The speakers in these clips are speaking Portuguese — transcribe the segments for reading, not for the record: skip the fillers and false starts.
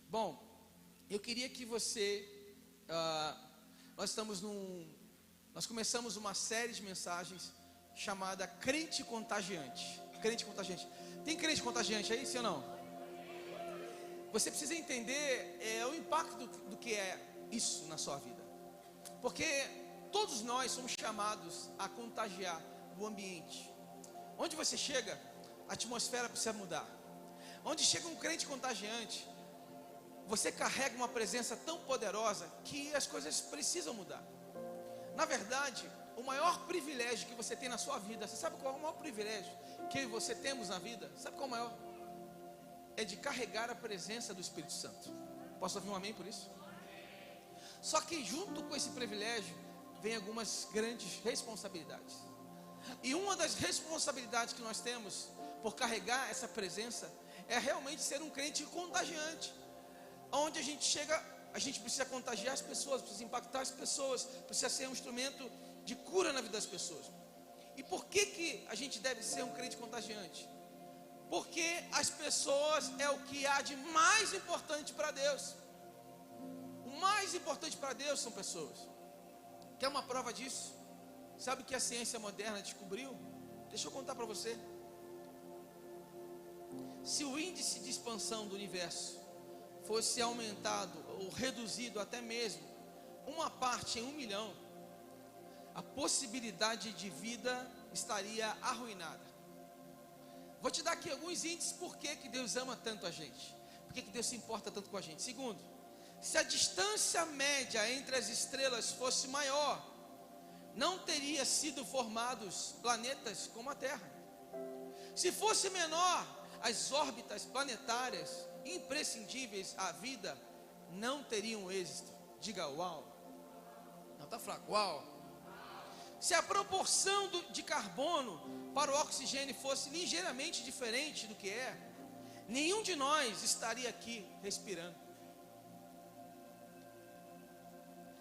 Bom, eu queria que você, nós começamos uma série de mensagens chamada Crente Contagiante. Crente Contagiante. Tem crente contagiante aí, sim ou não? Você precisa entender o impacto do que é isso na sua vida. Porque todos nós somos chamados a contagiar o ambiente. Onde você chega, a atmosfera precisa mudar. Onde chega um crente contagiante, você carrega uma presença tão poderosa que as coisas precisam mudar. Na verdade, o maior privilégio que você tem na sua vida, você sabe qual é o maior privilégio que você temos na vida? Sabe qual é o maior? É de carregar a presença do Espírito Santo. Posso ouvir um amém por isso? Só que junto com esse privilégio, vem algumas grandes responsabilidades. E uma das responsabilidades que nós temos por carregar essa presença é realmente ser um crente contagiante. Onde a gente chega, a gente precisa contagiar as pessoas, precisa impactar as pessoas, precisa ser um instrumento de cura na vida das pessoas. E por que a gente deve ser um crente contagiante? Porque as pessoas é o que há de mais importante para Deus. O mais importante para Deus são pessoas. Quer uma prova disso? Sabe o que a ciência moderna descobriu? Deixa eu contar para você. Se o índice de expansão do universo fosse aumentado ou reduzido até mesmo uma parte em 1 milhão, a possibilidade de vida estaria arruinada. Vou te dar aqui alguns índices por que Deus ama tanto a gente, por que Deus se importa tanto com a gente. Segundo, se a distância média entre as estrelas fosse maior, não teria sido formados planetas como a Terra. Se fosse menor, as órbitas planetárias imprescindíveis à vida não teriam êxito. Diga uau. Não, está fraco, uau. Se a proporção de carbono para o oxigênio fosse ligeiramente diferente do que é, nenhum de nós estaria aqui respirando.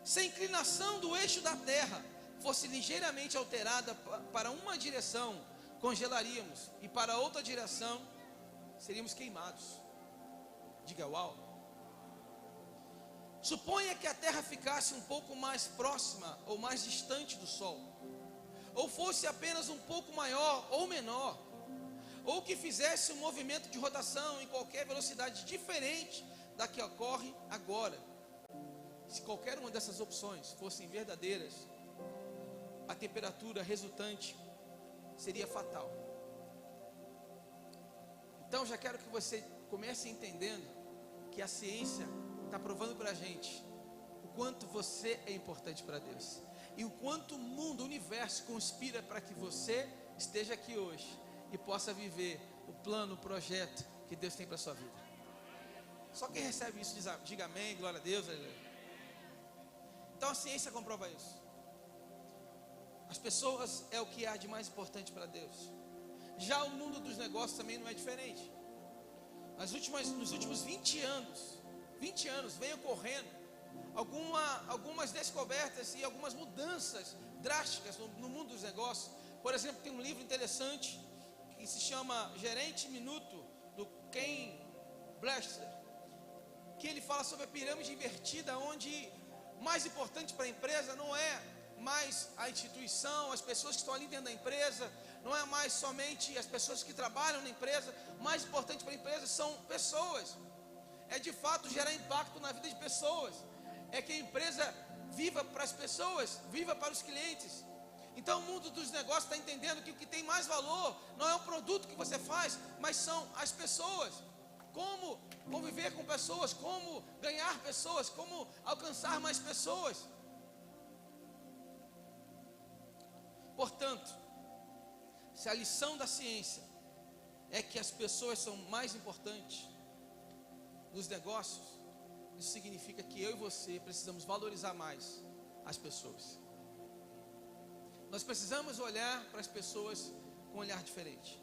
Se a inclinação do eixo da Terra fosse ligeiramente alterada para uma direção, congelaríamos, e para outra direção seríamos queimados. Diga uau. Suponha que a Terra ficasse um pouco mais próxima ou mais distante do Sol, ou fosse apenas um pouco maior ou menor, ou que fizesse um movimento de rotação em qualquer velocidade diferente da que ocorre agora. Se qualquer uma dessas opções fossem verdadeiras, a temperatura resultante seria fatal. Então já quero que você comece entendendo que a ciência está provando para a gente o quanto você é importante para Deus, e o quanto o mundo, o universo conspira para que você esteja aqui hoje e possa viver o plano, o projeto que Deus tem para a sua vida. Só quem recebe isso diga amém, glória a Deus. Então a ciência comprova isso. As pessoas é o que há de mais importante para Deus. Já o mundo dos negócios também não é diferente. Nos últimos 20 anos vem ocorrendo algumas descobertas e algumas mudanças drásticas no mundo dos negócios. Por exemplo, tem um livro interessante que se chama Gerente Minuto, do Ken Blaster, que ele fala sobre a pirâmide invertida, onde mais importante para a empresa não é mais a instituição, as pessoas que estão ali dentro da empresa, não é mais somente as pessoas que trabalham na empresa. O mais importante para a empresa são pessoas. É de fato gerar impacto na vida de pessoas. É que a empresa viva para as pessoas, viva para os clientes. Então o mundo dos negócios está entendendo que o que tem mais valor não é o produto que você faz, mas são as pessoas. Como conviver com pessoas, como ganhar pessoas, como alcançar mais pessoas. Portanto, se a lição da ciência é que as pessoas são mais importantes nos negócios, isso significa que eu e você precisamos valorizar mais as pessoas. Nós precisamos olhar para as pessoas com um olhar diferente.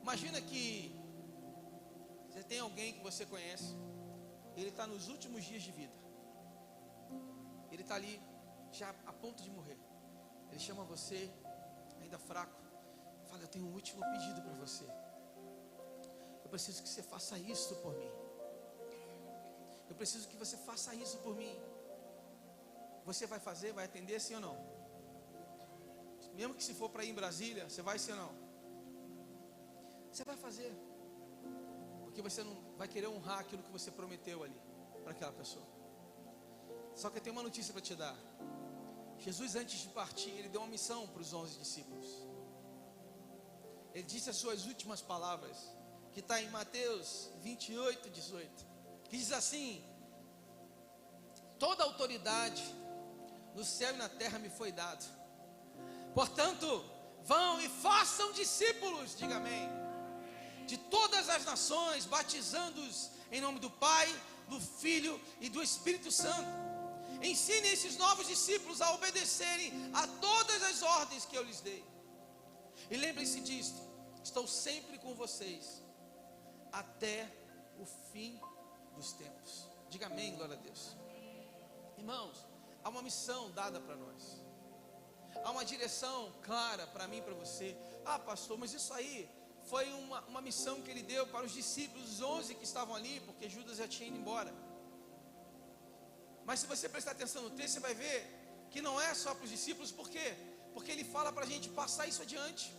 Imagina que você tem alguém que você conhece, ele está nos últimos dias de vida, ele está ali já a ponto de morrer. Ele chama você, ainda fraco, fala: eu tenho um último pedido para você. Eu preciso que você faça isso por mim. Eu preciso que você faça isso por mim. Você vai fazer, vai atender, sim ou não? Mesmo que se for para ir em Brasília, você vai sim ou não? Você vai fazer. Porque você não vai querer honrar aquilo que você prometeu ali para aquela pessoa. Só que eu tenho uma notícia para te dar. Jesus, antes de partir, ele deu uma missão para os 11 discípulos. Ele disse as suas últimas palavras, que está em Mateus 28, 18, que diz assim: toda autoridade no céu e na terra me foi dada. Portanto, vão e façam discípulos, diga amém, de todas as nações, batizando-os em nome do Pai, do Filho e do Espírito Santo. Ensine esses novos discípulos a obedecerem a todas as ordens que eu lhes dei. E lembrem-se disto: estou sempre com vocês até o fim dos tempos. Diga amém, glória a Deus. Irmãos, há uma missão dada para nós. Há uma direção clara para mim e para você. Ah, pastor, mas isso aí foi uma missão que ele deu para os discípulos, os 11 que estavam ali, porque Judas já tinha ido embora. Mas se você prestar atenção no texto, você vai ver que não é só para os discípulos. Por quê? Porque ele fala para a gente passar isso adiante.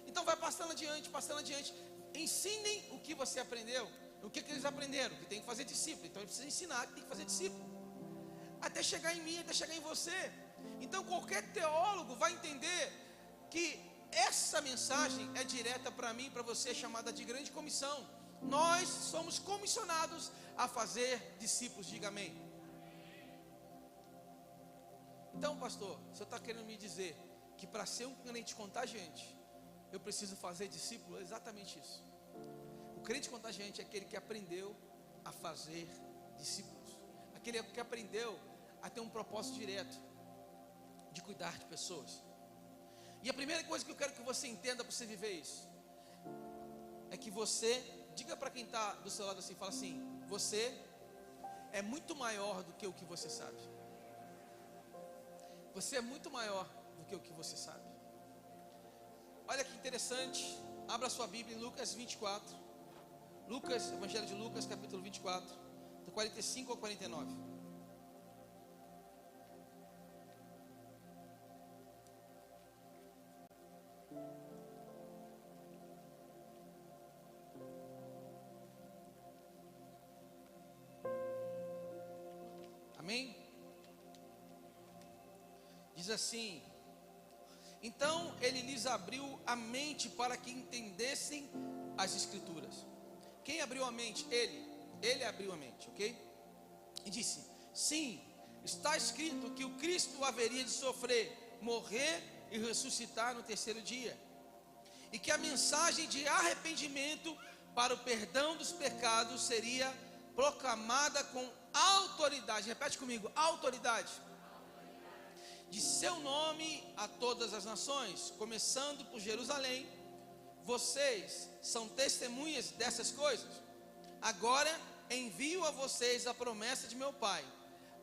Então vai passando adiante, passando adiante. Ensinem o que você aprendeu. O que eles aprenderam? Que tem que fazer discípulo. Então ele precisa ensinar que tem que fazer discípulo, até chegar em mim, até chegar em você. Então qualquer teólogo vai entender que essa mensagem é direta para mim, para você, chamada de grande comissão. Nós somos comissionados a fazer discípulos, diga amém. Então, pastor, você está querendo me dizer que para ser um crente contagiante, eu preciso fazer discípulo? É exatamente isso. O crente contagiante é aquele que aprendeu a fazer discípulos, aquele que aprendeu a ter um propósito direto de cuidar de pessoas. E a primeira coisa que eu quero que você entenda para você viver isso é que você, diga para quem está do seu lado assim, fala assim: você é muito maior do que o que você sabe. Você é muito maior do que o que você sabe. Olha que interessante. Abra sua Bíblia em Lucas 24. Lucas, Evangelho de Lucas, capítulo 24, do 45 ao 49. Amém? Diz assim: então ele lhes abriu a mente para que entendessem as Escrituras. Quem abriu a mente? Ele abriu a mente, ok? E disse: sim, está escrito que o Cristo haveria de sofrer, morrer e ressuscitar no terceiro dia, e que a mensagem de arrependimento para o perdão dos pecados seria proclamada com autoridade. Repete comigo: autoridade. De seu nome a todas as nações, começando por Jerusalém. Vocês são testemunhas dessas coisas. Agora envio a vocês a promessa de meu Pai,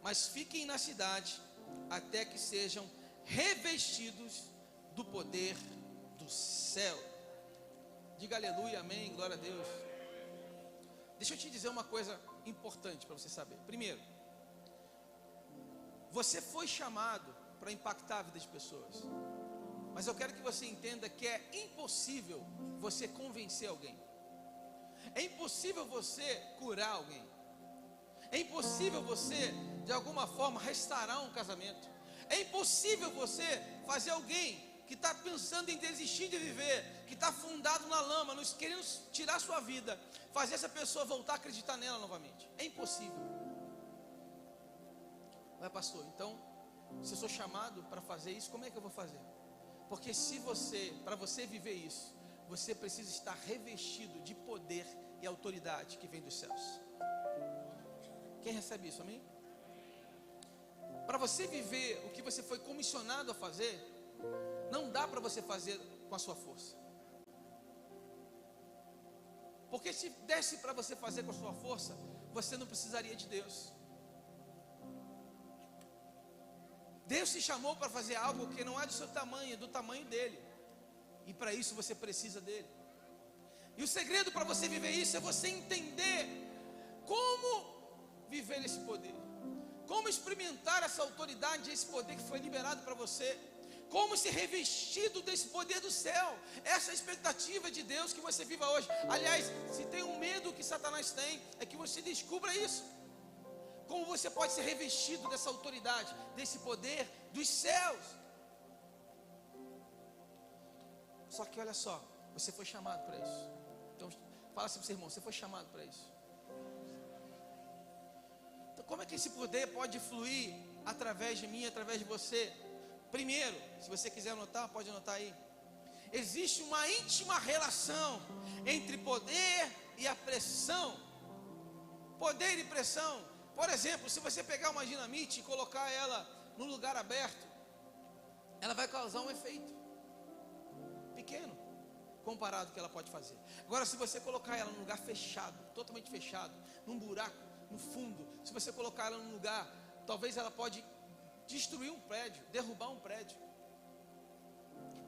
mas fiquem na cidade até que sejam revestidos do poder do céu. Diga aleluia, amém, glória a Deus. Deixa eu te dizer uma coisa importante para você saber. Primeiro, você foi chamado para impactar a vida de pessoas, mas eu quero que você entenda que é impossível você convencer alguém. É impossível você curar alguém. É impossível você, de alguma forma, restaurar um casamento. É impossível você fazer alguém que está pensando em desistir de viver, que está afundado na lama, querendo tirar a sua vida, fazer essa pessoa voltar a acreditar nela novamente. É impossível. Mas pastor, então, se eu sou chamado para fazer isso, como é que eu vou fazer? Porque para você viver isso, você precisa estar revestido de poder e autoridade que vem dos céus. Quem recebe isso, amém? Para você viver o que você foi comissionado a fazer, não dá para você fazer com a sua força. Porque se desse para você fazer com a sua força, você não precisaria de Deus. Deus te chamou para fazer algo que não é do seu tamanho, é do tamanho dele. E para isso você precisa dele. E o segredo para você viver isso é você entender como viver esse poder? Como experimentar essa autoridade, esse poder que foi liberado para você? Como ser revestido desse poder do céu? Essa é a expectativa de Deus que você viva hoje. Aliás, se tem um medo que Satanás tem, é que você descubra isso. Como você pode ser revestido dessa autoridade, desse poder dos céus? Só que olha só, você foi chamado para isso. Então, fala assim para o seu irmão, você foi chamado para isso. Então, como é que esse poder pode fluir através de mim, através de você? Primeiro, se você quiser anotar, pode anotar aí. Existe uma íntima relação entre poder e a pressão. Poder e pressão. Por exemplo, se você pegar uma dinamite e colocar ela num lugar aberto, ela vai causar um efeito pequeno comparado ao que ela pode fazer. Agora, se você colocar ela num lugar fechado, totalmente fechado, num buraco, no fundo, se você colocar ela num lugar, talvez ela pode destruir um prédio, derrubar um prédio,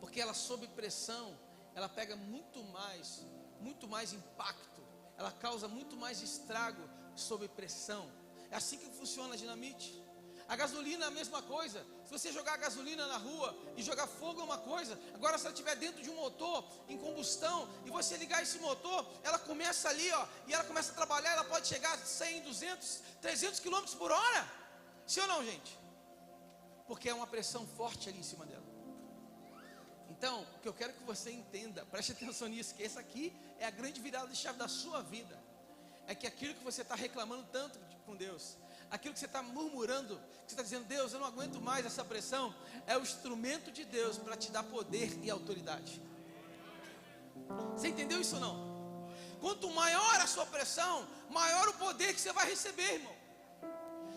porque ela sob pressão, ela pega muito mais impacto, ela causa muito mais estrago sob pressão. É assim que funciona a dinamite. A gasolina é a mesma coisa. Se você jogar gasolina na rua e jogar fogo é uma coisa. Agora, se ela estiver dentro de um motor em combustão e você ligar esse motor, ela começa ali, ó, e ela começa a trabalhar, ela pode chegar a 100, 200, 300 km por hora. Sim ou não, gente? Porque é uma pressão forte ali em cima dela. Então, o que eu quero que você entenda, preste atenção nisso, que essa aqui é a grande virada de chave da sua vida. É que aquilo que você está reclamando tanto com Deus, aquilo que você está murmurando, que você está dizendo, Deus, eu não aguento mais essa pressão, é o instrumento de Deus para te dar poder e autoridade. Você entendeu isso ou não? Quanto maior a sua pressão, maior o poder que você vai receber, irmão.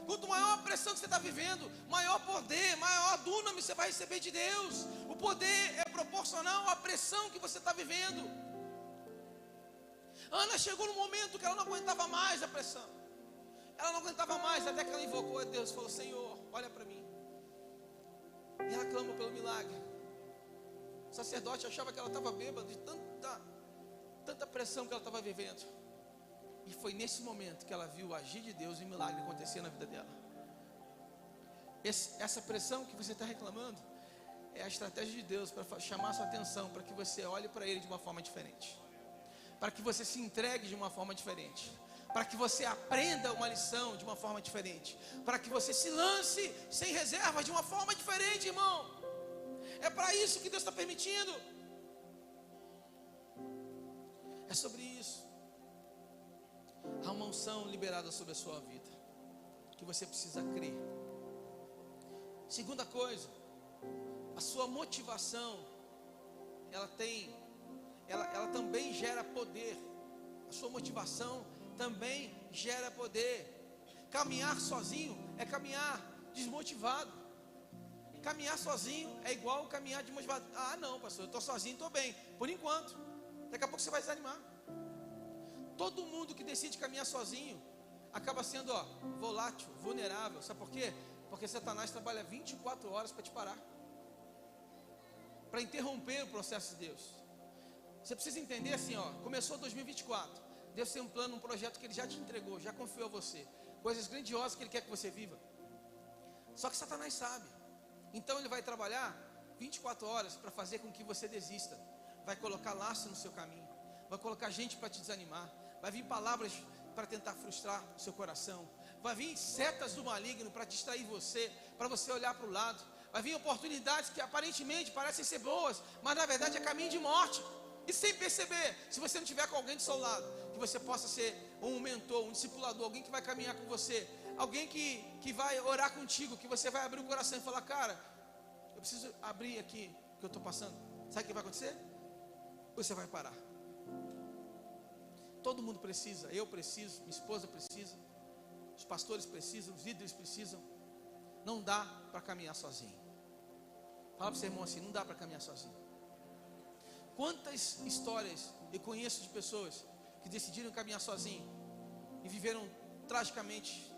Quanto maior a pressão que você está vivendo, maior poder, maior dunamis você vai receber de Deus. O poder é proporcional à pressão que você está vivendo. Ana chegou num momento que ela não aguentava mais a pressão. Ela não aguentava mais, até que ela invocou a Deus, falou, Senhor, olha para mim. E ela clama pelo milagre. O sacerdote achava que ela estava bêbada de tanta pressão que ela estava vivendo. E foi nesse momento que ela viu o agir de Deus e o milagre acontecer na vida dela. Essa pressão que você está reclamando é a estratégia de Deus para chamar a sua atenção, para que você olhe para Ele de uma forma diferente, para que você se entregue de uma forma diferente, para que você aprenda uma lição de uma forma diferente, para que você se lance sem reserva de uma forma diferente, irmão. É para isso que Deus está permitindo. É sobre isso. Há uma unção liberada sobre a sua vida, que você precisa crer. Segunda coisa, a sua motivação, ela também gera poder. A sua motivação também gera poder. Caminhar sozinho é caminhar desmotivado. Caminhar sozinho é igual caminhar desmotivado. Ah, não, pastor, eu estou sozinho, estou bem, por enquanto. Daqui a pouco você vai desanimar. Todo mundo que decide caminhar sozinho acaba sendo volátil, vulnerável. Sabe por quê? Porque Satanás trabalha 24 horas para te parar, para interromper o processo de Deus. Você precisa entender assim, começou 2024, Deus tem um plano, um projeto que Ele já te entregou, já confiou a você, coisas grandiosas que Ele quer que você viva. Só que Satanás sabe, então ele vai trabalhar 24 horas para fazer com que você desista. Vai colocar laço no seu caminho, vai colocar gente para te desanimar, vai vir palavras para tentar frustrar o seu coração, vai vir setas do maligno para distrair você, para você olhar para o lado, vai vir oportunidades que aparentemente parecem ser boas, mas na verdade é caminho de morte. E sem perceber, se você não tiver com alguém do seu lado, que você possa ser um mentor, um discipulador, alguém que vai caminhar com você, alguém que vai orar contigo, que você vai abrir o coração e falar, cara, eu preciso abrir aqui o que eu estou passando. Sabe o que vai acontecer? Você vai parar. Todo mundo precisa, eu preciso, minha esposa precisa, os pastores precisam, os líderes precisam. Não dá para caminhar sozinho. Fala para o seu irmão assim, não dá para caminhar sozinho. Quantas histórias eu conheço de pessoas que decidiram caminhar sozinho e viveram tragicamente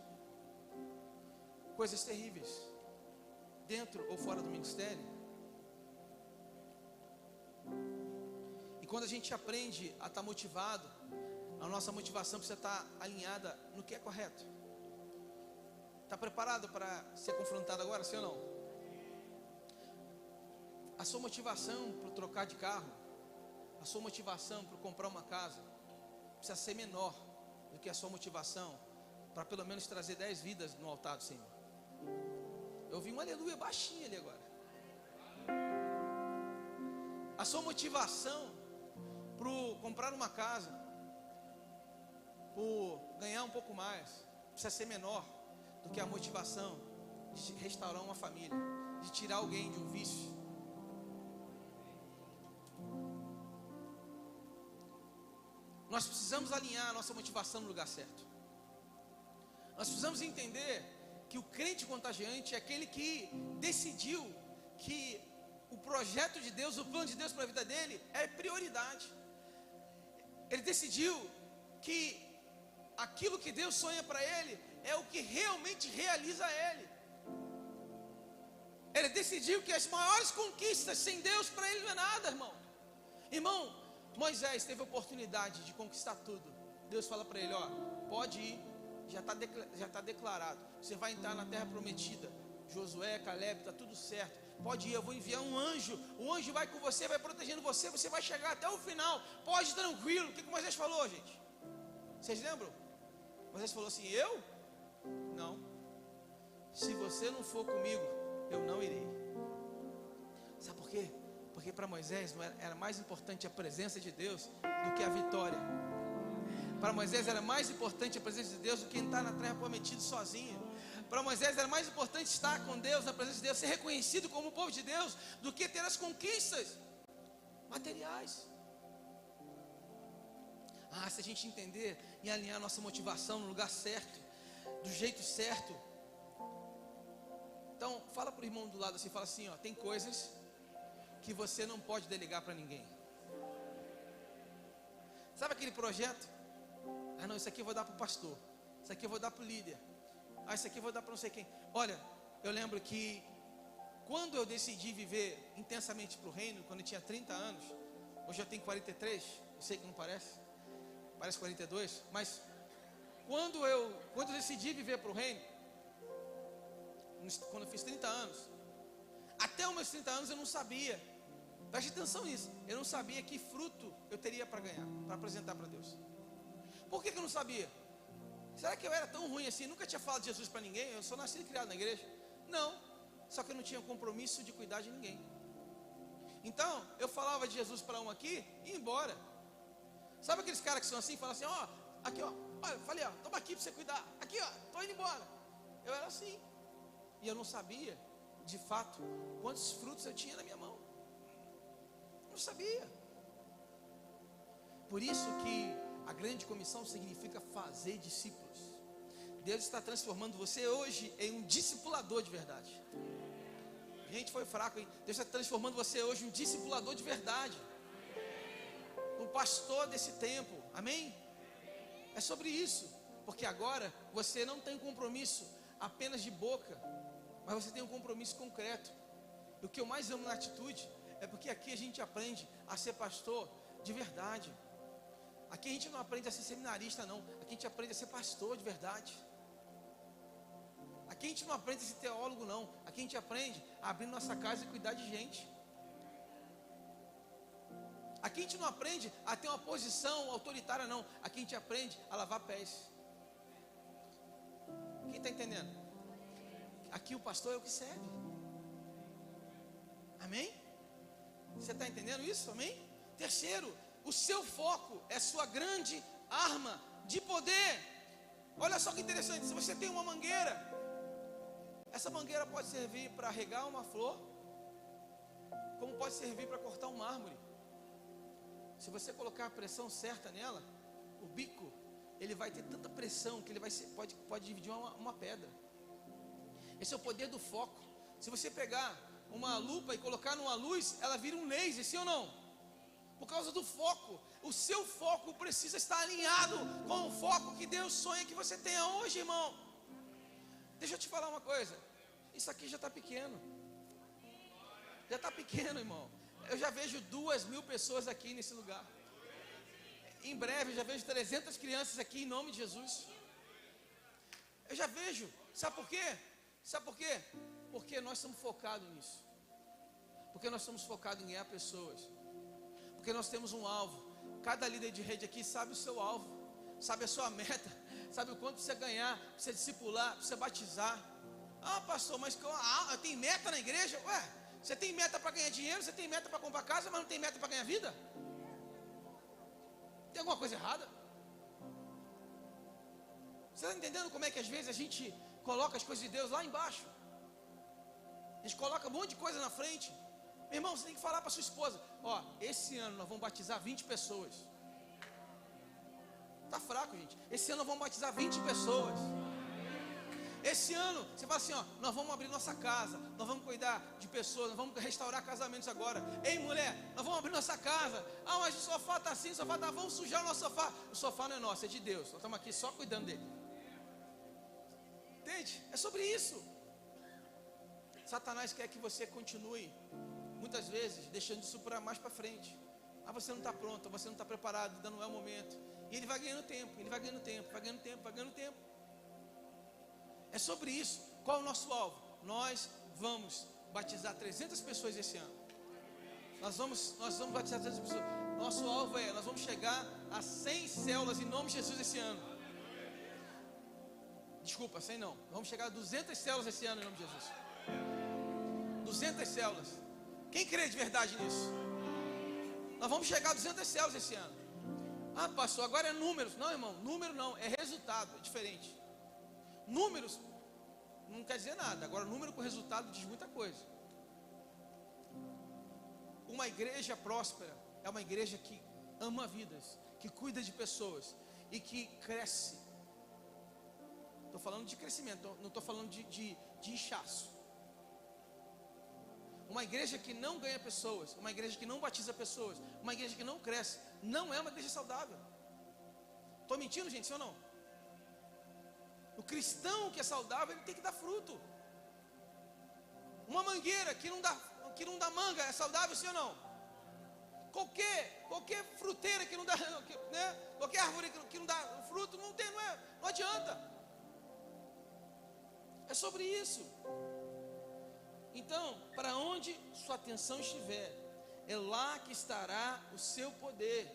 coisas terríveis, dentro ou fora do ministério. E quando a gente aprende a estar motivado, a nossa motivação precisa estar alinhada no que é correto. Está preparado para ser confrontado agora, sim ou não? A sua motivação para trocar de carro, a sua motivação para comprar uma casa, precisa ser menor do que a sua motivação para pelo menos trazer 10 vidas no altar do Senhor. Eu vi um aleluia baixinho ali agora. A sua motivação para comprar uma casa, por ganhar um pouco mais, precisa ser menor do que a motivação de restaurar uma família, de tirar alguém de um vício. Nós precisamos alinhar a nossa motivação no lugar certo. Nós precisamos entender que o crente contagiante é aquele que decidiu que o projeto de Deus, o plano de Deus para a vida dele é prioridade. Ele decidiu que aquilo que Deus sonha para ele é o que realmente realiza ele. Ele decidiu que as maiores conquistas sem Deus para ele não é nada, irmão. Irmão, Moisés teve a oportunidade de conquistar tudo. Deus fala para ele, ó, pode ir, já está declarado. Você vai entrar na terra prometida. Josué, Caleb, está tudo certo. Pode ir, eu vou enviar um anjo. O anjo vai com você, vai protegendo você. Você vai chegar até o final. Pode ir tranquilo. O que Moisés falou, gente? Vocês lembram? Moisés falou assim, eu? Não. Se você não for comigo, eu não irei. Sabe por quê? Porque para Moisés era mais importante a presença de Deus do que a vitória. Para Moisés era mais importante a presença de Deus do que entrar na terra prometida sozinho. Para Moisés era mais importante estar com Deus, na presença de Deus, ser reconhecido como povo de Deus, do que ter as conquistas materiais. Se a gente entender e alinhar nossa motivação no lugar certo, do jeito certo. Então, fala para o irmão do lado assim, fala assim, ó, tem coisas que você não pode delegar para ninguém. Sabe aquele projeto? Não, isso aqui eu vou dar para o pastor, isso aqui eu vou dar para o líder, isso aqui eu vou dar para não sei quem. Olha, eu lembro que quando eu decidi viver intensamente para o reino, quando eu tinha 30 anos, hoje eu tenho 43, eu sei que não parece 42, mas quando eu decidi viver para o reino, quando eu fiz 30 anos, até os meus 30 anos eu não sabia, preste atenção nisso, eu não sabia que fruto eu teria para ganhar, para apresentar para Deus. Por que eu não sabia? Será que eu era tão ruim assim? Nunca tinha falado de Jesus para ninguém? Eu sou nascido e criado na igreja? Não, só que eu não tinha compromisso de cuidar de ninguém. Então, eu falava de Jesus para um aqui e ia embora. Sabe aqueles caras que são assim, falam assim, ó, aqui ó, olha, falei ó, toma aqui para você cuidar, aqui ó, tô indo embora. Eu era assim, e eu não sabia, de fato, quantos frutos eu tinha na minha mão. Não sabia. Por isso que a grande comissão significa fazer discípulos. Deus está transformando você hoje em um discipulador de verdade. Gente, foi fraco, hein? Deus está transformando você hoje em um discipulador de verdade. Um pastor desse tempo, amém? É sobre isso, porque agora você não tem compromisso apenas de boca, mas você tem um compromisso concreto. E o que eu mais amo na atitude é porque aqui a gente aprende a ser pastor de verdade. Aqui a gente não aprende a ser seminarista não, aqui a gente aprende a ser pastor de verdade. Aqui a gente não aprende a ser teólogo não, aqui a gente aprende a abrir nossa casa e cuidar de gente. Aqui a gente não aprende a ter uma posição autoritária não, aqui a gente aprende a lavar pés. Quem está entendendo? Aqui o pastor é o que serve. Amém? Você está entendendo isso? Amém? Terceiro, o seu foco é sua grande arma de poder. Olha só que interessante, se você tem uma mangueira, essa mangueira pode servir para regar uma flor, como pode servir para cortar um mármore. Se você colocar a pressão certa nela, o bico, ele vai ter tanta pressão que ele pode dividir uma pedra. Esse é o poder do foco. Se você pegar uma lupa e colocar numa luz, ela vira um laser, sim ou não? Por causa do foco. O seu foco precisa estar alinhado com o foco que Deus sonha que você tenha hoje, irmão. Deixa eu te falar uma coisa. Isso aqui já está pequeno. Já está pequeno, irmão. Eu já vejo 2.000 pessoas aqui nesse lugar. Em breve eu já vejo 300 crianças aqui em nome de Jesus. Eu já vejo. Sabe por quê? Sabe por quê? Porque nós estamos focados nisso. Porque nós estamos focados em ganhar pessoas. Porque nós temos um alvo. Cada líder de rede aqui sabe o seu alvo, sabe a sua meta, sabe o quanto precisa ganhar, precisa discipular, precisa batizar. Ah, pastor, mas tem meta na igreja? Ué, você tem meta para ganhar dinheiro, você tem meta para comprar casa, mas não tem meta para ganhar vida? Tem alguma coisa errada? Você está entendendo como é que às vezes a gente coloca as coisas de Deus lá embaixo? A gente coloca um monte de coisa na frente. Meu irmão, você tem que falar para sua esposa: ó, esse ano nós vamos batizar 20 pessoas. Está fraco, gente. Esse ano nós vamos batizar 20 pessoas. Esse ano, você fala assim: ó, nós vamos abrir nossa casa, nós vamos cuidar de pessoas, nós vamos restaurar casamentos agora. Ei, mulher, nós vamos abrir nossa casa. Ah, mas o sofá está assim, o sofá está, vamos sujar o nosso sofá. O sofá não é nosso, é de Deus. Nós estamos aqui só cuidando dele. Entende? É sobre isso. Satanás quer que você continue, muitas vezes, deixando isso para mais para frente. Ah, você não está pronto, você não está preparado, ainda não é o momento. E ele vai ganhando tempo, ele vai ganhando tempo, vai ganhando tempo, vai ganhando tempo. É sobre isso. Qual é o nosso alvo? Nós vamos batizar 300 pessoas esse ano. Nós vamos batizar 300 pessoas. Nosso alvo nós vamos chegar a 100 células em nome de Jesus esse ano. Desculpa, 100 não. Vamos chegar a 200 células esse ano em nome de Jesus. 200 células. Quem crê de verdade nisso? Nós vamos chegar a 200 células esse ano. Ah, pastor, agora é números. Não, irmão, número não, é resultado, é diferente. Números não quer dizer nada. Agora, número com resultado diz muita coisa. Uma igreja próspera é uma igreja que ama vidas, que cuida de pessoas e que cresce. Estou falando de crescimento, não estou falando de inchaço. Uma igreja que não ganha pessoas, uma igreja que não batiza pessoas, uma igreja que não cresce, não é uma igreja saudável. Estou mentindo, gente, sim ou não? O cristão que é saudável, ele tem que dar fruto. Uma mangueira que não dá manga é saudável, sim ou não? Qualquer fruteira que não dá, né? Qualquer árvore que não dá fruto, não adianta. É sobre isso. Então, para onde sua atenção estiver, é lá que estará o seu poder.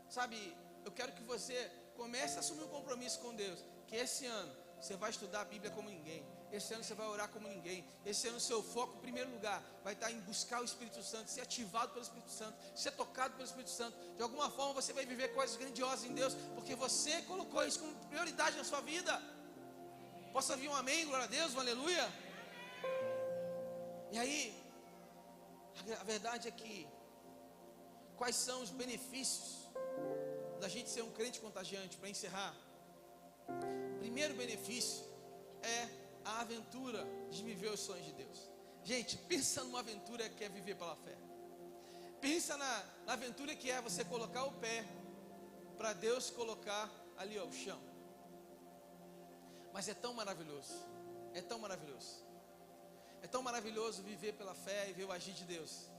Sabe, eu quero que você comece a assumir um compromisso com Deus, que esse ano você vai estudar a Bíblia como ninguém. Esse ano você vai orar como ninguém. Esse ano o seu foco, em primeiro lugar, vai estar em buscar o Espírito Santo, ser ativado pelo Espírito Santo, ser tocado pelo Espírito Santo. De alguma forma você vai viver coisas grandiosas em Deus, porque você colocou isso como prioridade na sua vida. Posso ouvir um amém, glória a Deus, um aleluia? E aí, a verdade é que, quais são os benefícios da gente ser um crente contagiante? Para encerrar, o primeiro benefício é a aventura de viver os sonhos de Deus. Gente, pensa numa aventura que é viver pela fé. Pensa na aventura que é você colocar o pé para Deus colocar ali o chão. Mas é tão maravilhoso, é tão maravilhoso. É tão maravilhoso viver pela fé e ver o agir de Deus.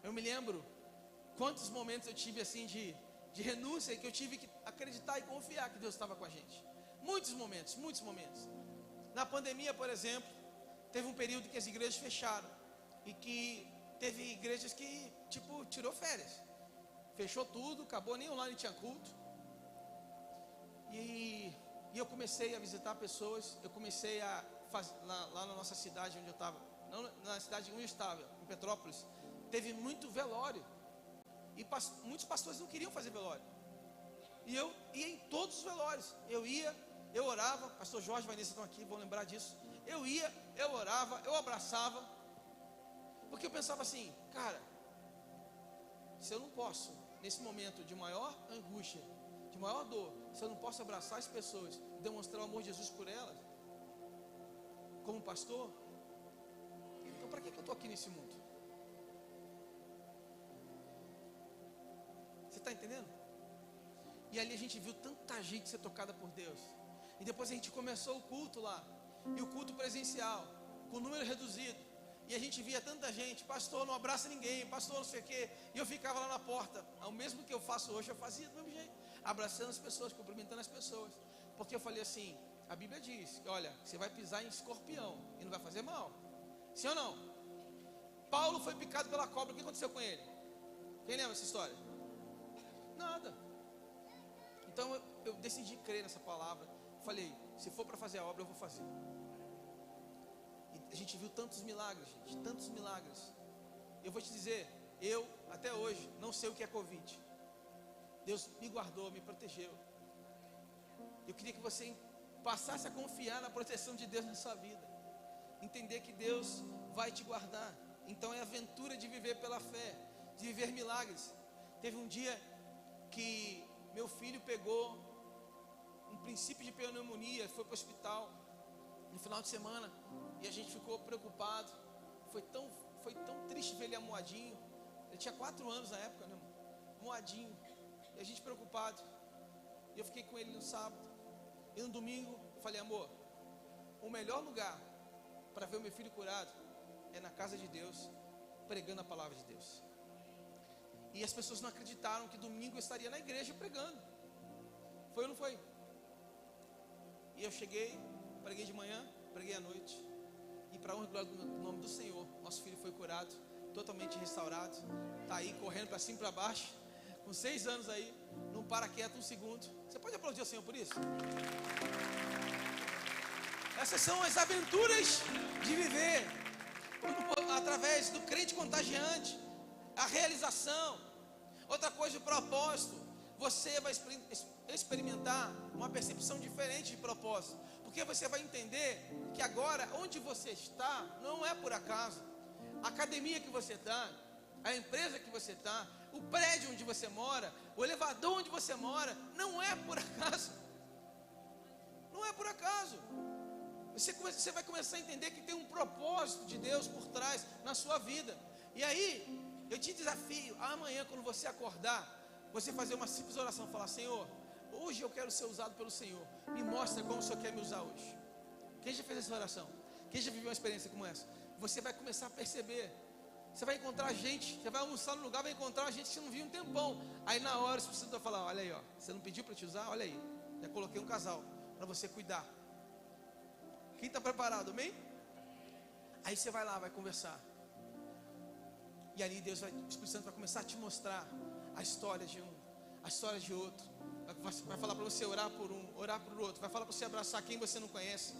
Eu me lembro quantos momentos eu tive assim de renúncia, que eu tive que acreditar e confiar que Deus estava com a gente. Muitos momentos, muitos momentos. Na pandemia, por exemplo, teve um período que as igrejas fecharam e que teve igrejas que, tirou férias. Fechou tudo, acabou, nem online tinha culto. E eu comecei a visitar pessoas, eu comecei a fazer, lá na nossa cidade onde eu estava, na cidade onde eu estava, em Petrópolis, teve muito velório. E muitos pastores não queriam fazer velório. E eu ia em todos os velórios. Eu orava, pastor Jorge e Vanessa estão aqui, vão lembrar disso. Eu ia, eu orava, eu abraçava. Porque eu pensava assim, cara, se eu não posso, nesse momento de maior angústia, de maior dor, se eu não posso abraçar as pessoas, demonstrar o amor de Jesus por elas, como pastor, então para que eu estou aqui nesse mundo? Você está entendendo? E ali a gente viu tanta gente ser tocada por Deus. E depois a gente começou o culto lá, e o culto presencial, com número reduzido. E a gente via tanta gente, pastor, não abraça ninguém, pastor, não sei o quê. E eu ficava lá na porta, o mesmo que eu faço hoje, eu fazia do mesmo jeito, abraçando as pessoas, cumprimentando as pessoas. Porque eu falei assim, a Bíblia diz, olha, você vai pisar em escorpião e não vai fazer mal. Sim ou não? Paulo foi picado pela cobra, o que aconteceu com ele? Quem lembra essa história? Nada. Então eu decidi crer nessa palavra. Falei, se for para fazer a obra, eu vou fazer. E a gente viu tantos milagres, gente, tantos milagres. Eu vou te dizer, eu até hoje não sei o que é Covid. Deus me guardou, me protegeu. Eu queria que você passasse a confiar na proteção de Deus na sua vida. Entender que Deus vai te guardar. Então é a aventura de viver pela fé, de viver milagres. Teve um dia que meu filho pegou um princípio de pneumonia, foi para o hospital no final de semana, e a gente ficou preocupado. Foi tão triste ver ele amuadinho. Ele tinha 4 anos na época, né? Moadinho. E a gente preocupado. E eu fiquei com ele no sábado. E no domingo eu falei, amor, o melhor lugar para ver o meu filho curado é na casa de Deus, pregando a palavra de Deus. E as pessoas não acreditaram que domingo eu estaria na igreja pregando. Foi ou não foi? E eu cheguei, preguei de manhã, preguei à noite. E para honra e glória do nome do Senhor, nosso filho foi curado, totalmente restaurado. Está aí correndo para cima e para baixo, com 6 anos aí, não para quieto um segundo. Você pode aplaudir o Senhor por isso? Essas são as aventuras de viver através do crente contagiante, a realização. Outra coisa, o propósito. Você vai experimentar uma percepção diferente de propósito, porque você vai entender que agora onde você está não é por acaso. A academia que você está, a empresa que você está, o prédio onde você mora, o elevador onde você mora, não é por acaso. Não é por acaso. Você vai começar a entender que tem um propósito de Deus por trás na sua vida. E aí, eu te desafio, amanhã quando você acordar, você fazer uma simples oração, falar, Senhor, hoje eu quero ser usado pelo Senhor, me mostra como o Senhor quer me usar hoje. Quem já fez essa oração? Quem já viveu uma experiência como essa? Você vai começar a perceber. Você vai encontrar gente, você vai almoçar no lugar, vai encontrar gente que você não viu um tempão. Aí na hora você precisa falar, olha aí, ó, você não pediu para te usar? Olha aí, já coloquei um casal para você cuidar. Quem está preparado, amém? Aí você vai lá, vai conversar. E ali Deus vai, o Espírito Santo vai começar a te mostrar a história de um, a história de outro. Vai falar para você orar por um, orar por outro. Vai falar para você abraçar quem você não conhece.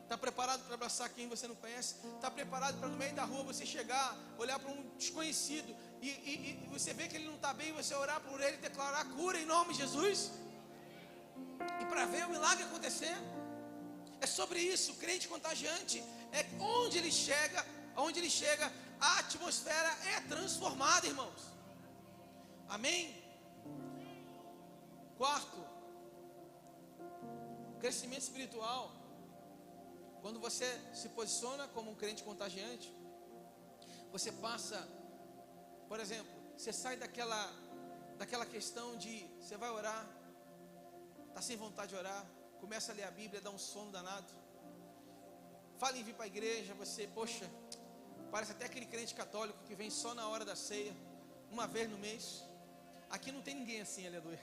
Está preparado para abraçar quem você não conhece? Está preparado para no meio da rua você chegar, olhar para um desconhecido e você vê que ele não está bem, você orar por ele e declarar cura em nome de Jesus? E para ver o milagre acontecer? É sobre isso, o crente contagiante. É onde ele chega, a atmosfera é transformada, irmãos. Amém? Quarto, crescimento espiritual. Quando você se posiciona como um crente contagiante, você passa, por exemplo, você sai daquela questão de você vai orar, está sem vontade de orar, começa a ler a Bíblia, dá um sono danado. Fala em vir para a igreja, você, poxa, parece até aquele crente católico que vem só na hora da ceia, uma vez no mês. Aqui não tem ninguém assim, aleluia.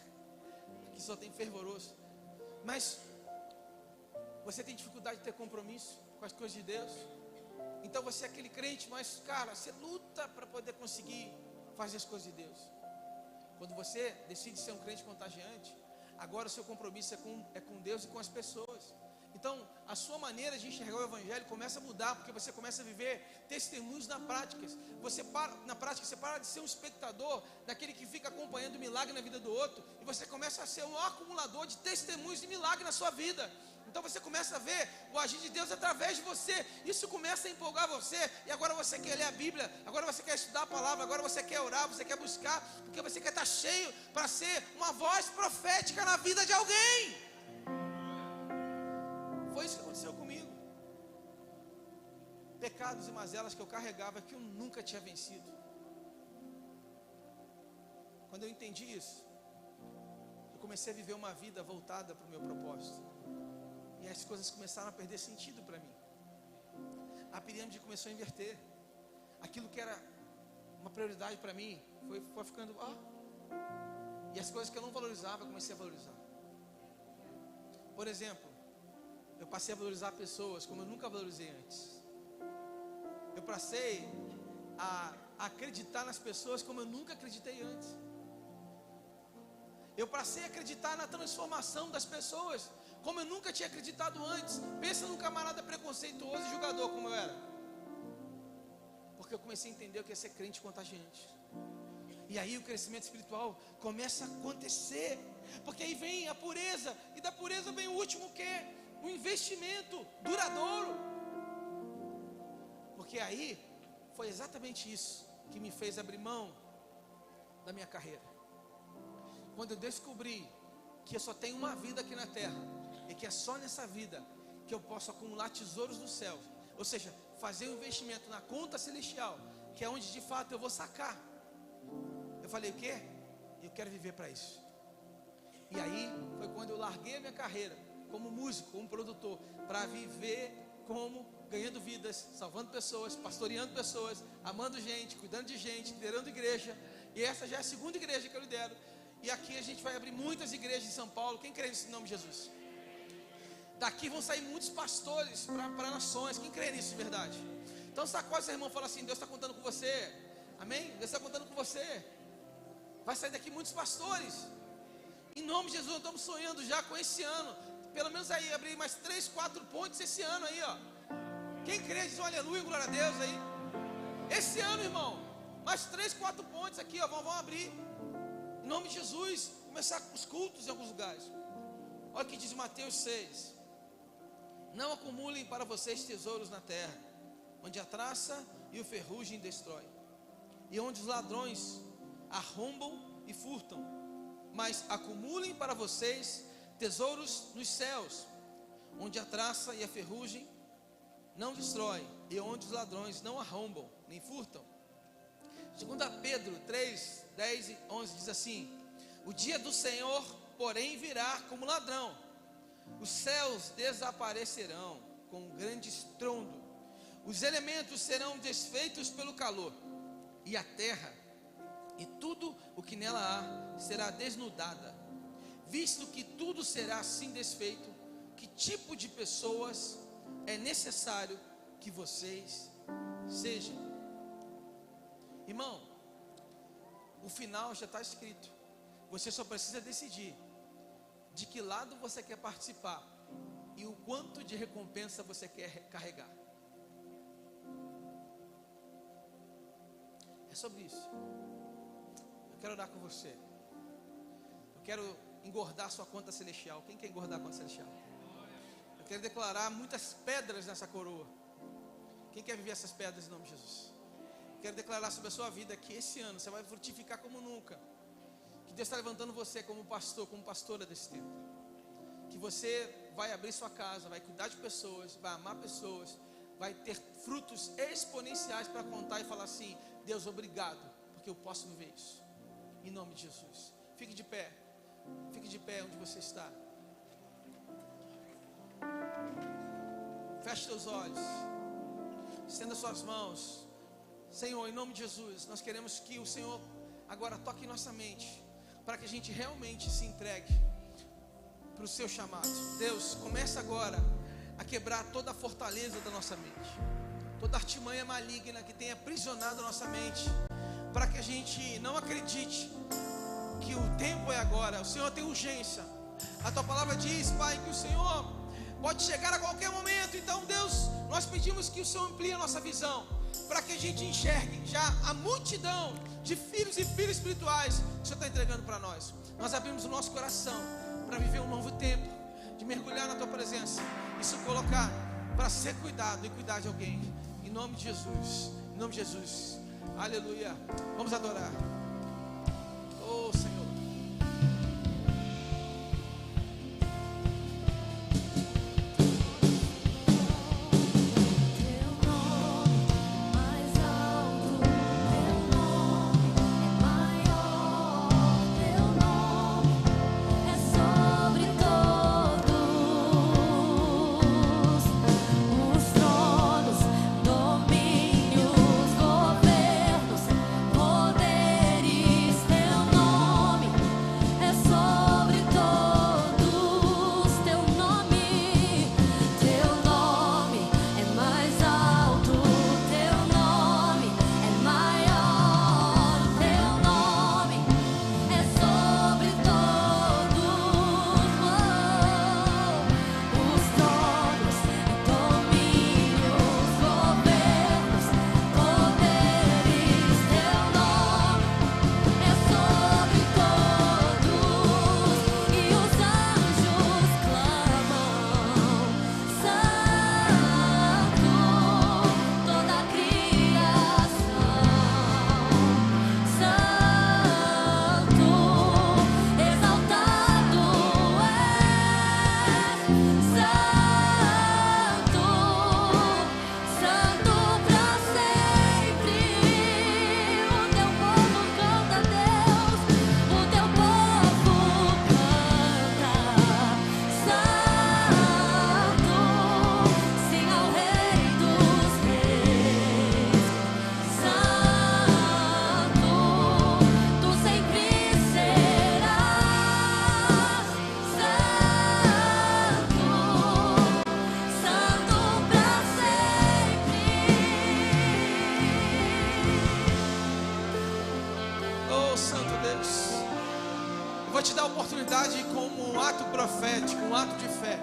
Aqui só tem fervoroso. Mas você tem dificuldade de ter compromisso com as coisas de Deus. Então você é aquele crente, mas cara, você luta para poder conseguir fazer as coisas de Deus. Quando você decide ser um crente contagiante, agora o seu compromisso é com Deus e com as pessoas. Então a sua maneira de enxergar o Evangelho começa a mudar, porque você começa a viver testemunhos na prática. Você para de ser um espectador daquele que fica acompanhando o milagre na vida do outro, e você começa a ser um acumulador de testemunhos de milagre na sua vida. Então você começa a ver o agir de Deus através de você. Isso começa a empolgar você. E agora você quer ler a Bíblia, agora você quer estudar a palavra, agora você quer orar, você quer buscar, porque você quer estar cheio para ser uma voz profética na vida de alguém. Foi isso que aconteceu comigo. Pecados e mazelas que eu carregava, que eu nunca tinha vencido. Quando eu entendi isso, eu comecei a viver uma vida voltada para o meu propósito. E as coisas começaram a perder sentido para mim. A pirâmide começou a inverter. Aquilo que era uma prioridade para mim foi ficando, e as coisas que eu não valorizava, eu comecei a valorizar. Por Por exemplo, eu passei a valorizar pessoas como eu nunca valorizei antes. Eu passei a acreditar nas pessoas como eu nunca acreditei antes. Eu passei a acreditar na transformação das pessoas como eu nunca tinha acreditado antes. Pensa num camarada preconceituoso e julgador como eu era. Porque eu comecei a entender o que é ser crente contagiante. E aí o crescimento espiritual começa a acontecer. Porque aí vem a pureza. E da pureza vem o último que é um investimento duradouro. Porque aí foi exatamente isso que me fez abrir mão da minha carreira. Quando eu descobri que eu só tenho uma vida aqui na terra, e que é só nessa vida que eu posso acumular tesouros do céu, ou seja, fazer um investimento na conta celestial, que é onde de fato eu vou sacar. Eu falei, o quê? Eu quero viver para isso. E aí foi quando eu larguei a minha carreira como músico, como produtor, para viver como ganhando vidas, salvando pessoas, pastoreando pessoas, amando gente, cuidando de gente, liderando igreja. E essa já é a segunda igreja que eu lidero. E aqui a gente vai abrir muitas igrejas em São Paulo. Quem crê nisso em nome de Jesus? Daqui vão sair muitos pastores para nações. Quem crê nisso de verdade? Então sacode seu irmão e fala assim: Deus está contando com você. Amém? Deus está contando com você. Vai sair daqui muitos pastores. Em nome de Jesus, nós estamos sonhando já com esse ano. Pelo menos aí, abrir mais 3, 4 pontes esse ano aí, ó. Quem crê, diz um aleluia, glória a Deus aí. Esse ano, irmão, mais 3, 4 pontes aqui, ó, vão abrir. Em nome de Jesus, começar os cultos em alguns lugares. Olha o que diz Mateus 6. Não acumulem para vocês tesouros na terra, onde a traça e o ferrugem destrói, e onde os ladrões arrombam e furtam. Mas acumulem para vocês tesouros nos céus, onde a traça e a ferrugem não destrói, e onde os ladrões não arrombam nem furtam. 2 Pedro 3, 10 e 11 diz assim: o dia do Senhor, porém, virá como ladrão. Os céus desaparecerão com um grande estrondo, os elementos serão desfeitos pelo calor, e a terra e tudo o que nela há será desnudada. Visto que tudo será assim desfeito, que tipo de pessoas é necessário que vocês sejam? Irmão, o final já está escrito. Você só precisa decidir de que lado você quer participar e o quanto de recompensa você quer carregar. É sobre isso. Eu quero orar com você. Eu quero engordar sua conta celestial. Quem quer engordar a conta celestial? Eu quero declarar muitas pedras nessa coroa. Quem quer viver essas pedras em nome de Jesus? Eu quero declarar sobre a sua vida que esse ano você vai frutificar como nunca. Que Deus está levantando você como pastor, como pastora desse tempo. Que você vai abrir sua casa, vai cuidar de pessoas, vai amar pessoas, vai ter frutos exponenciais para contar e falar assim: Deus, obrigado, porque eu posso viver isso. Em nome de Jesus. Fique de pé. Fique de pé onde você está. Feche seus olhos. Estenda suas mãos. Senhor, em nome de Jesus, nós queremos que o Senhor agora toque em nossa mente, para que a gente realmente se entregue para o seu chamado. Deus, começa agora a quebrar toda a fortaleza da nossa mente, toda artimanha maligna que tenha aprisionado a nossa mente, para que a gente não acredite que o tempo é agora. O Senhor tem urgência. A tua palavra diz, Pai, que o Senhor pode chegar a qualquer momento. Então, Deus, nós pedimos que o Senhor amplie a nossa visão, para que a gente enxergue já a multidão de filhos e filhas espirituais que o Senhor está entregando para nós. Nós abrimos o nosso coração para viver um novo tempo, de mergulhar na tua presença e se colocar para ser cuidado e cuidar de alguém. Em nome de Jesus. Em nome de Jesus. Aleluia. Vamos adorar. Oh, Senhor. Domínios, governos, poder. oportunidade como um ato profético, um ato de fé.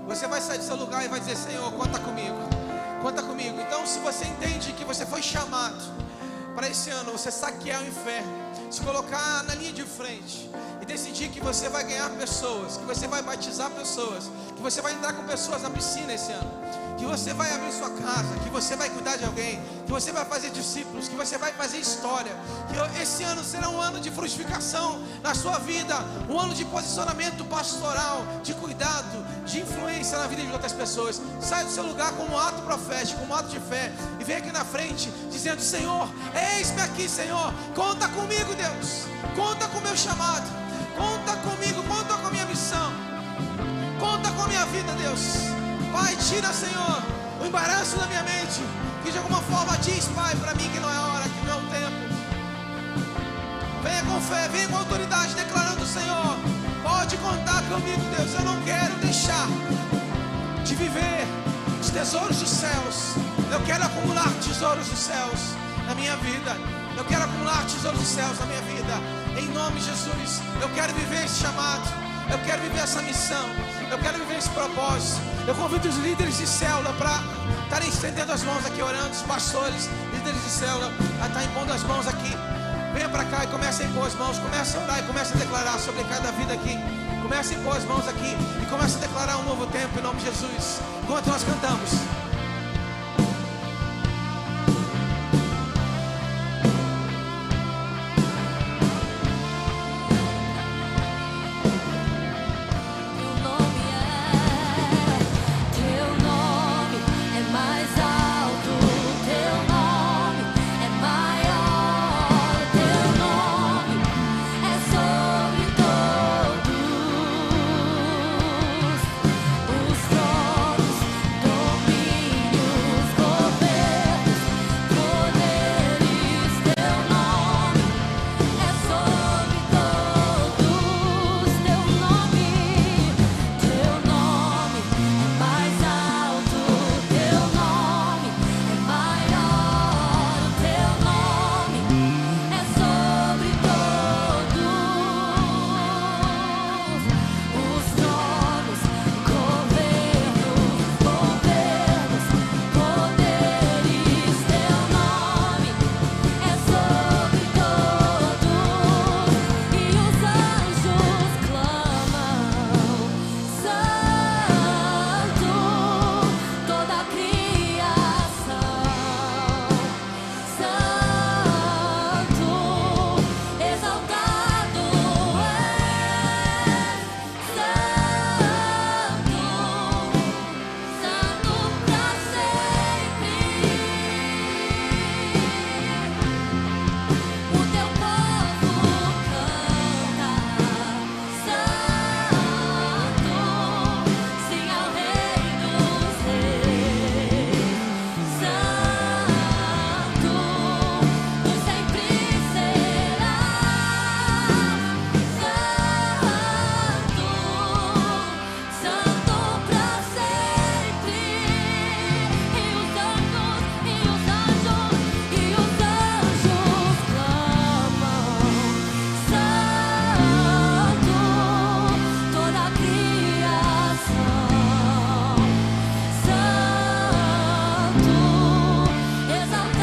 Você vai sair do seu lugar e vai dizer: Senhor, conta comigo, conta comigo. Então, se você entende que você foi chamado para esse ano, você saquear o inferno, se colocar na linha de frente e decidir que você vai ganhar pessoas, que você vai batizar pessoas, que você vai entrar com pessoas na piscina esse ano, que você vai abrir sua casa, que você vai cuidar de alguém, que você vai fazer discípulos, que você vai fazer história, que esse ano será um ano de frutificação na sua vida, um ano de posicionamento pastoral, de cuidado, de influência na vida de outras pessoas. Sai do seu lugar como um ato profético, como um ato de fé, e vem aqui na frente dizendo: Senhor, eis-me aqui, Senhor, conta comigo, Deus, conta com o meu chamado, conta comigo, conta com a minha missão, conta com a minha vida, Deus. Pai, tira, Senhor, o embaraço da minha mente, que de alguma forma diz, Pai, para mim que não é a hora, que não é o tempo. Venha com fé, venha com autoridade, declarando: Senhor, pode contar comigo, Deus. Eu não quero deixar de viver os tesouros dos céus. Eu quero acumular tesouros dos céus na minha vida. Eu quero acumular tesouros dos céus na minha vida. Em nome de Jesus, eu quero viver esse chamado. Eu quero viver essa missão. Eu quero viver esse propósito. Eu convido os líderes de célula para estarem estendendo as mãos aqui, orando. Os pastores, líderes de célula, a estar impondo as mãos aqui. Venha para cá e comece a impor as mãos. Comece a orar e comece a declarar sobre cada vida aqui. Comece a impor as mãos aqui e comece a declarar um novo tempo em nome de Jesus. Enquanto nós cantamos.